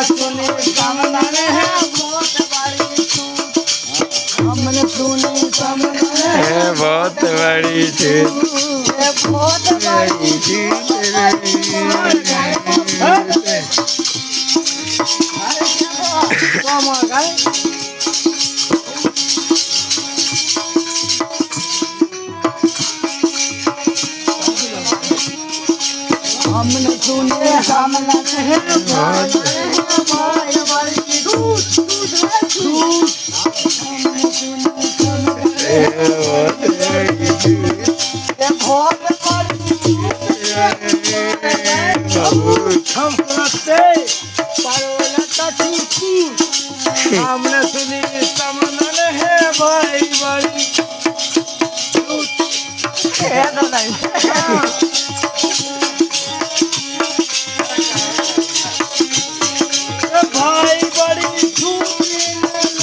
सुनी सामना है बहुत बड़ी चूक हमने सुनी सामना है बहुत बड़ी चूक बहुत बड़ी चूक हमने सुने सामना है बहुत बड़ी चूक हमने सुने बहुत बड़ी हमने सुनी समन है भाई बड़ी भाई बड़ी छूट